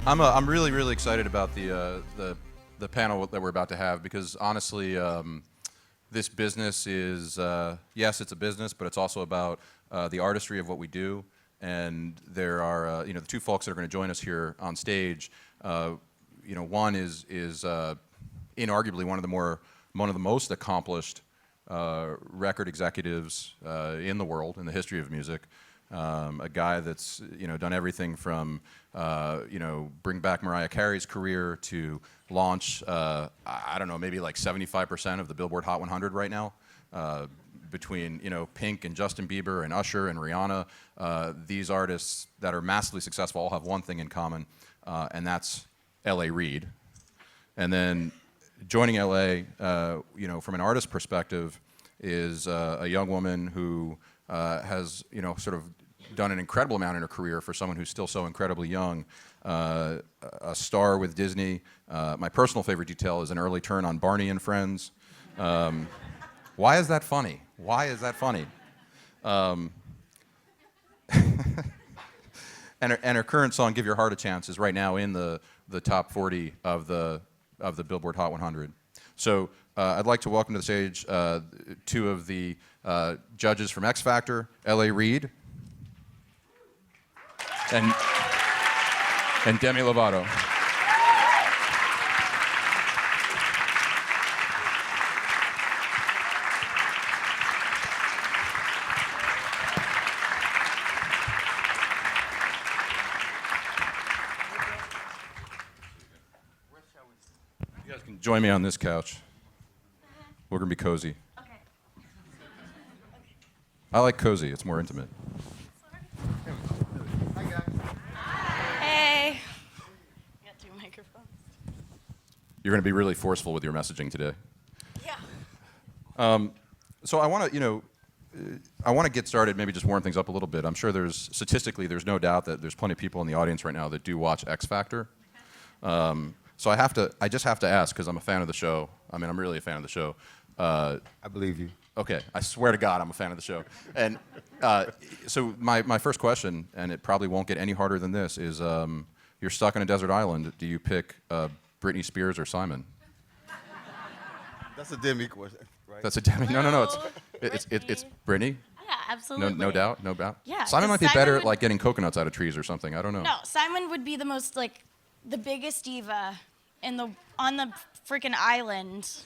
I'm really really excited about the panel that we're about to have because honestly, this business is yes, it's a business, but it's also about the artistry of what we do. And there are the two folks that are going to join us here on stage. One is inarguably one of the most accomplished record executives in the world in the history of music. A guy that's done everything from bring back Mariah Carey's career to launch I don't know, maybe like 75% of the Billboard Hot 100 right now, between Pink and Justin Bieber and Usher and Rihanna. These artists that are massively successful all have one thing in common, and that's L.A. Reid. And then joining L.A. From an artist perspective is a young woman who has sort of done an incredible amount in her career for someone who's still so incredibly young. A star with Disney. My personal favorite detail is an early turn on Barney and Friends. Why is that funny? Why is that funny? And her current song, "Give Your Heart a Chance," is right now in the top 40 of the Billboard Hot 100. So I'd like to welcome to the stage two of the judges from X Factor, L.A. Reid and Demi Lovato. You guys can join me on this couch. We're gonna be cozy. Okay. I like cozy. It's more intimate. Hey. Got two microphones. You're gonna be really forceful with your messaging today. Yeah. So I want to get started. Maybe just warm things up a little bit. I'm sure statistically there's no doubt that there's plenty of people in the audience right now that do watch X Factor. So I just have to ask because I'm a fan of the show. I mean, I'm really a fan of the show. I believe you. Okay, I swear to God, I'm a fan of the show. And so my first question, and it probably won't get any harder than this, is you're stuck on a desert island. Do you pick Britney Spears or Simon? That's a Demi question, right? That's a Demi. No. It's Britney. Yeah, absolutely. No doubt, no doubt. Yeah, Simon might be 'cause better Simon at like getting coconuts out of trees or something. I don't know. No, Simon would be the most the biggest diva on the freaking island,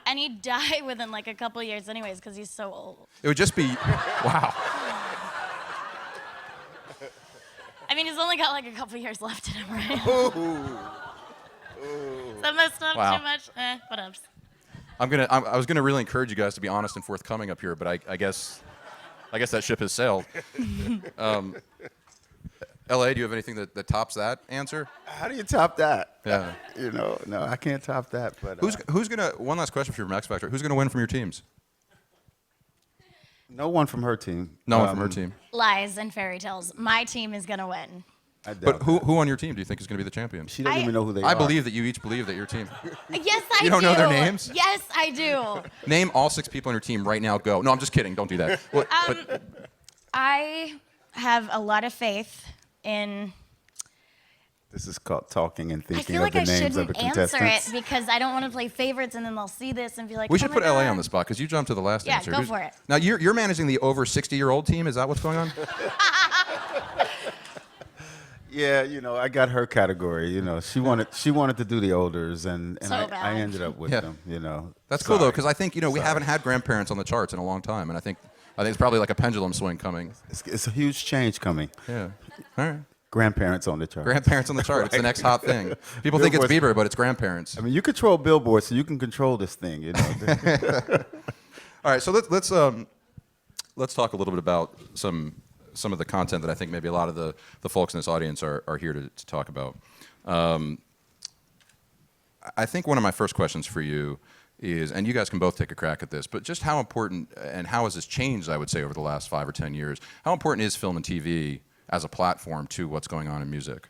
and he'd die within a couple years anyways because he's so old. It would just be wow. I mean, he's only got a couple years left in him, right? Ooh. So messed up Wow. too much? Whatevs. I was gonna really encourage you guys to be honest and forthcoming up here, but I guess that ship has sailed. L.A., do you have anything that tops that answer? How do you top that? Yeah. No, I can't top that. But Who's gonna? One last question for you from X Factor. Who's gonna win from your teams? no one from her team. No one from her team. Lies and fairy tales. My team is gonna win. I doubt But that. who on your team do you think is gonna be the champion? She doesn't I- even know who they are. I believe that you each believe that your team. Yes, I do. You don't know their names? Yes, I do. Name all 6 people on your team right now. Go. No, I'm just kidding. Don't do that. But I have a lot of faith in. This is called talking and I thinking feel of like the I names of shouldn't the answer contestants. it because I don't want to play favorites and then they'll see this and be like, we oh should my put LA God. on the spot because you jumped to the last Yeah, answer. go for it. Now you're managing the over 60-year-old team. Is that what's going on? Yeah, I got her category. She wanted to do the olders, and So I bad. ended up with Yeah. them. That's cool though, Sorry. because I think we haven't had grandparents on the charts in a long time, and I think it's probably like a pendulum swing coming. It's a huge change coming. Yeah. All right. Grandparents on the chart. Grandparents on the chart. It's the next hot thing. People think it's Bieber, but it's grandparents. I mean, you control Billboard, so you can control this thing. All right, so let's talk a little bit about some of the content that I think maybe a lot of the folks in this audience are here to talk about. I think one of my first questions for you is, and you guys can both take a crack at this, but just how important and how has this changed, I would say, over the last 5 or 10 years? How important is film and TV as a platform to what's going on in music?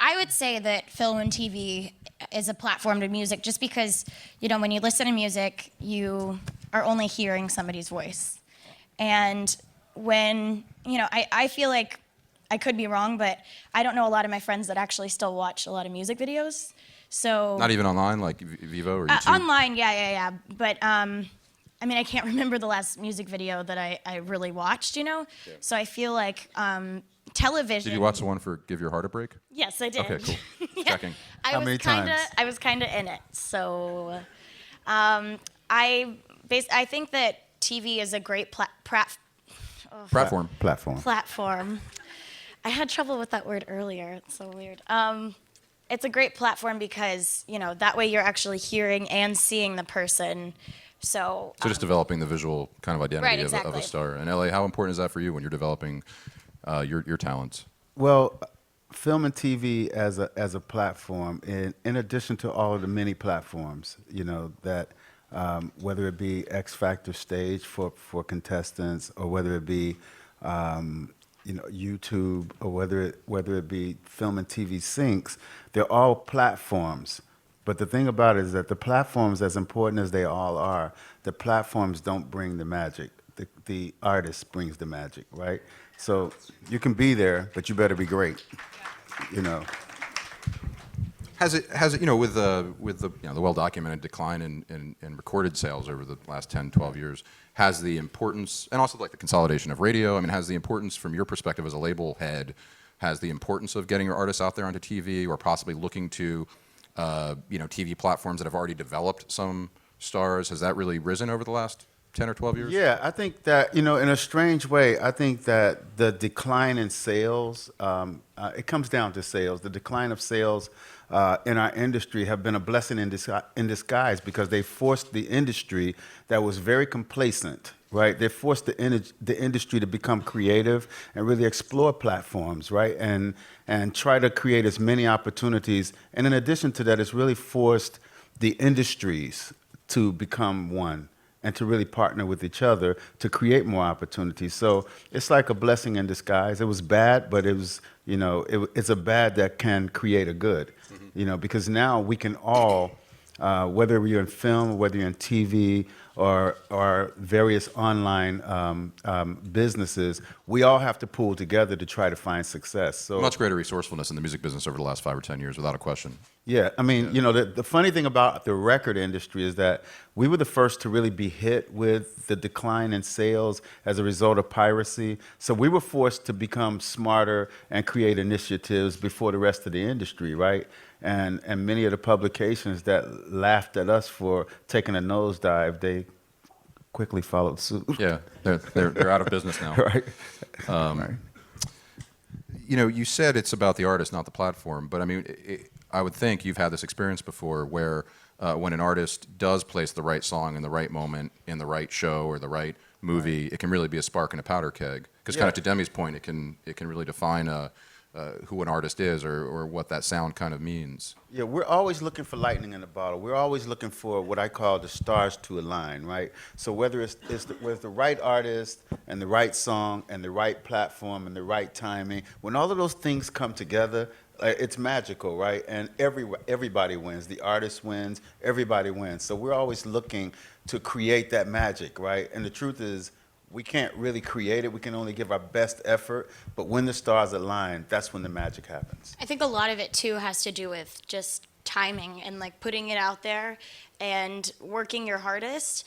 I would say that film and TV is a platform to music just because, when you listen to music, you are only hearing somebody's voice. And when, I feel like I could be wrong, but I don't know a lot of my friends that actually still watch a lot of music videos. So Not even online, like Vivo or YouTube? online, yeah. But I mean, I can't remember the last music video that I really watched, you know? Yeah. So I feel like television. Did you watch the one for Give Your Heart a Break? Yes, I did. Okay, cool. Yeah. Checking. How many times? I was kind of in it. So I think that TV is a great Platform. platform. I had trouble with that word earlier. It's so weird. It's a great platform because, you know, that way you're actually hearing and seeing the person. So So just developing the visual kind of identity Right, of a exactly. star. And LA, how important is that for you when you're developing your talents? Well, film and TV as a platform, in addition to all of the many platforms, you know, that whether it be X Factor stage for contestants, or whether it be you know, YouTube, or whether it be film and TV syncs, they're all platforms. But the thing about it is that the platforms, as important as they all are, the platforms don't bring the magic. The artist brings the magic, right? So you can be there, but you better be great. You know. Has it you know, with the you know, the well-documented decline in recorded sales over the last 10, 12 years, has the importance, and also like the consolidation of radio, I mean, has the importance from your perspective as a label head, has the importance of getting your artists out there onto TV, or possibly looking to you know, TV platforms that have already developed some stars, has that really risen over the last 10 or 12 years? Yeah, I think that, you know, in a strange way, I think that the decline in sales, it comes down to sales. The decline of sales in our industry have been a blessing in disguise, because they forced the industry that was very complacent, right? They forced the industry to become creative and really explore platforms, right? And try to create as many opportunities. And in addition to that, it's really forced the industries to become one and to really partner with each other to create more opportunities. So it's like a blessing in disguise. It was bad, but it was, you know, it's a bad that can create a good, you know, because now we can all, whether you're in film, whether you're in TV, or various online businesses, we all have to pull together to try to find success. So Much greater resourcefulness in the music business over the last 5 or 10 years, without a question. yeah, I mean, you know, the funny thing about the record industry is that we were the first to really be hit with the decline in sales as a result of piracy. So we were forced to become smarter and create initiatives before the rest of the industry, right? And many of the publications that laughed at us for taking a nosedive, they quickly followed suit. Yeah, they're out of business now. Right. Right. You know, you said it's about the artist, not the platform. But I mean, I would think you've had this experience before, where when an artist does place the right song in the right moment, in the right show or the right movie, it can really be a spark in a powder keg. Because kind of to Demi's point, it can really define who an artist is, or what that sound kind of means. Yeah, we're always looking for lightning in a bottle. We're always looking for what I call the stars to align, right? So whether it's with the right artist and the right song and the right platform and the right timing, when all of those things come together, it's magical, right? And everybody wins. The artist wins. Everybody wins. So we're always looking to create that magic, right? And the truth is, we can't really create it. We can only give our best effort. But when the stars align, that's when the magic happens. I think a lot of it too has to do with just timing and like putting it out there and working your hardest.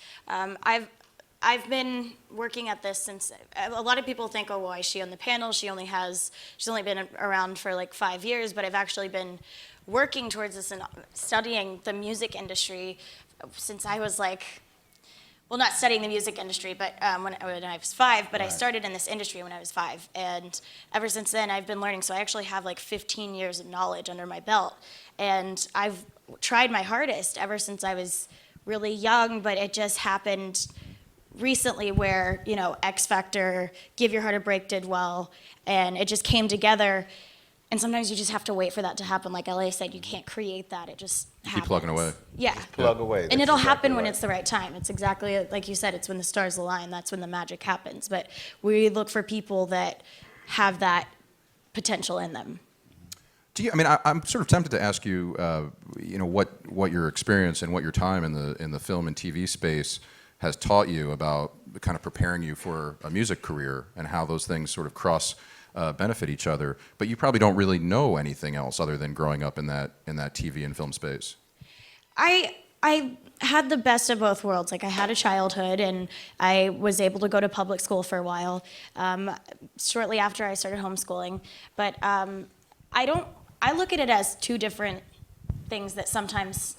I've been working at this since, a lot of people think, oh, why is she on the panel? She's only been around for like 5 years, but I've actually been working towards this and studying the music industry since I was like, well, not studying the music industry, but when I was 5, but I started in this industry when I was 5. And ever since then, I've been learning. So I actually have like 15 years of knowledge under my belt. And I've tried my hardest ever since I was really young, but it just happened recently where, you know, X Factor, Give Your Heart a Break did well, and it just came together. And sometimes you just have to wait for that to happen. Like LA said, you can't create that. It just happens. Keep plugging away. Yeah. Plug away. And That's it'll exactly happen when right. it's the right time. It's exactly like you said, it's when the stars align. That's when the magic happens. But we look for people that have that potential in them. Do you, I mean, I'm sort of tempted to ask you, you know, what your experience and what your time in the film and TV space has taught you about kind of preparing you for a music career, and how those things sort of cross benefit each other. But you probably don't really know anything else other than growing up in that TV and film space. I had the best of both worlds. Like I had a childhood, and I was able to go to public school for a while. Shortly after I started homeschooling, but I look at it as two different things that sometimes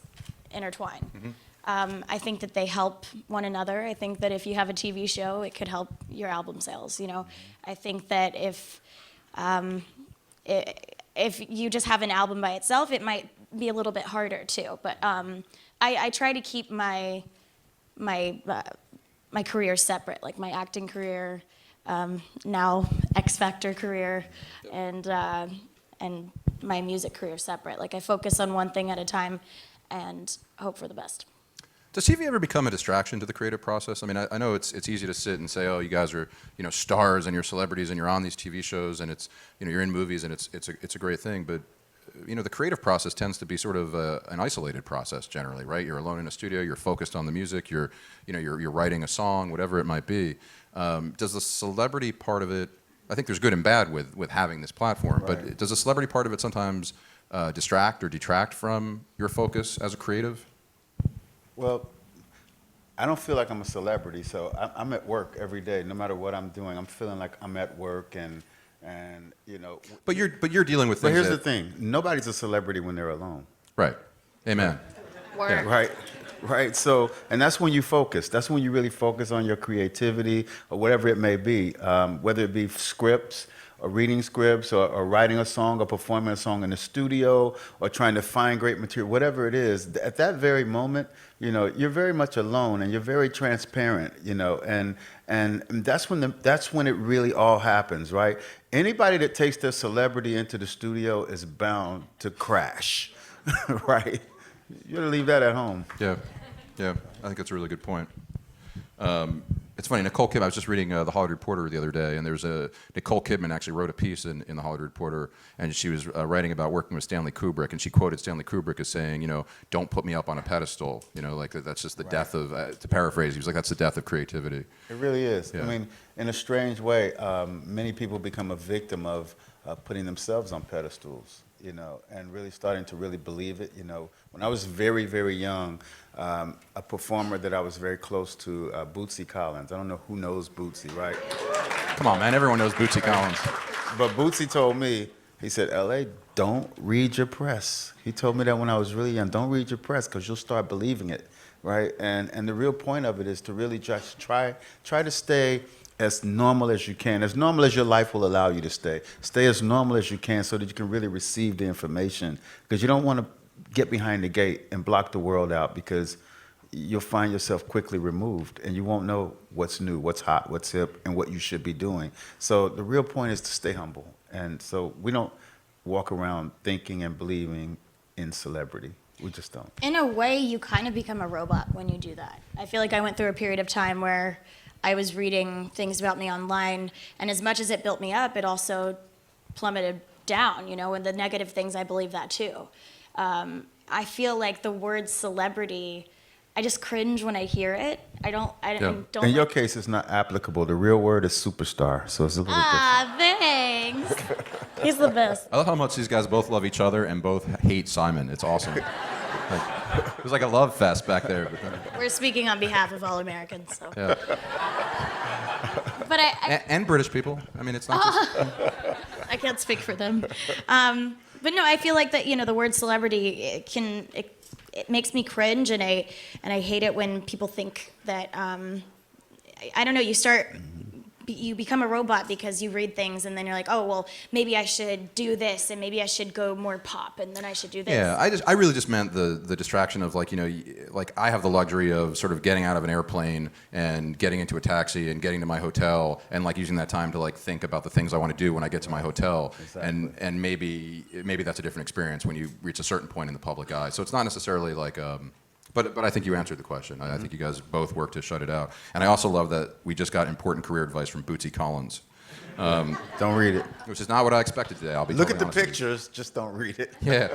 intertwine. I think that they help one another. I think that if you have a TV show, it could help your album sales. You know, I think that if you just have an album by itself, it might be a little bit harder too. But I try to keep my career separate, like my acting career, now X Factor career, and my music career separate. Like I focus on one thing at a time, and hope for the best. Does TV ever become a distraction to the creative process? I mean, I know it's easy to sit and say, oh, you guys are, you know, stars and you're celebrities and you're on these TV shows and it's, you know, you're in movies and it's a great thing. But, you know, the creative process tends to be sort of an isolated process generally, right? You're alone in a studio, you're focused on the music, you're writing a song, whatever it might be. Does the celebrity part of it, I think there's good and bad with having this platform, Right. but does the celebrity part of it sometimes distract or detract from your focus as a creative? Well, I don't feel like I'm a celebrity, so I'm at work every day. No matter what I'm doing, I'm feeling like I'm at work, and you know. But you're dealing with But things. here's the that, thing: nobody's a celebrity when they're alone. Right. Amen. Word. Right, right. So, and that's when you focus. That's when you really focus on your creativity or whatever it may be, whether it be scripts or reading scripts or writing a song or performing a song in the studio or trying to find great material, whatever it is. At that very moment, you know, you're very much alone and you're very transparent, you know, and that's when it really all happens, right? Anybody that takes their celebrity into the studio is bound to crash, right? You gotta leave that at home. Yeah. I think that's a really good point. It's funny, Nicole Kidman, I was just reading The Hollywood Reporter the other day, and Nicole Kidman actually wrote a piece in The Hollywood Reporter, and she was writing about working with Stanley Kubrick, and she quoted Stanley Kubrick as saying, you know, don't put me up on a pedestal, you know, like that's just the death of, to paraphrase, he was like, that's the death of creativity. It really is. Yeah. I mean, in a strange way, many people become a victim of putting themselves on pedestals, you know, and really starting to really believe it. You know, when I was very, very young, a performer that I was very close to, Bootsy Collins. I don't know who knows Bootsy, right? Come on, man, everyone knows Bootsy Collins. But Bootsy told me, he said, "L.A., don't read your press." He told me that when I was really young. Don't read your press because you'll start believing it, right? And the real point of it is to really just try to stay as normal as you can, as normal as your life will allow you to stay. Stay as normal as you can so that you can really receive the information, because you don't want to get behind the gate and block the world out, because you'll find yourself quickly removed and you won't know what's new, what's hot, what's hip, and what you should be doing. So the real point is to stay humble. And so we don't walk around thinking and believing in celebrity. We just don't. In a way, you kind of become a robot when you do that. I feel like I went through a period of time where I was reading things about me online, and as much as it built me up, it also plummeted down, you know, and the negative things, I believe that too. I feel like the word celebrity, I just cringe when I hear it. I don't In your case, it's not applicable. The real word is superstar, so it's a little thanks. He's the best. I love how much these guys both love each other and both hate Simon. It's awesome. It was like a love fest back there. We're speaking on behalf of all Americans. So. Yeah. But And British people. I mean, it's not just... I can't speak for them. But no, I feel like that, you know, the word celebrity, it makes me cringe, and I hate it when people think that, I don't know, you become a robot because you read things and then you're like, oh, well, maybe I should do this and maybe I should go more pop and then I should do this. Yeah, I really just meant the distraction of, like, you know, like I have the luxury of sort of getting out of an airplane and getting into a taxi and getting to my hotel and like using that time to like think about the things I want to do when I get to my hotel. Exactly. And maybe that's a different experience when you reach a certain point in the public eye. So it's not necessarily like But I think you answered the question. I think you guys both worked to shut it out. And I also love that we just got important career advice from Bootsy Collins. Don't read it. Which is not what I expected today. I'll be Look at totally the honest with you. pictures, just don't read it. Yeah.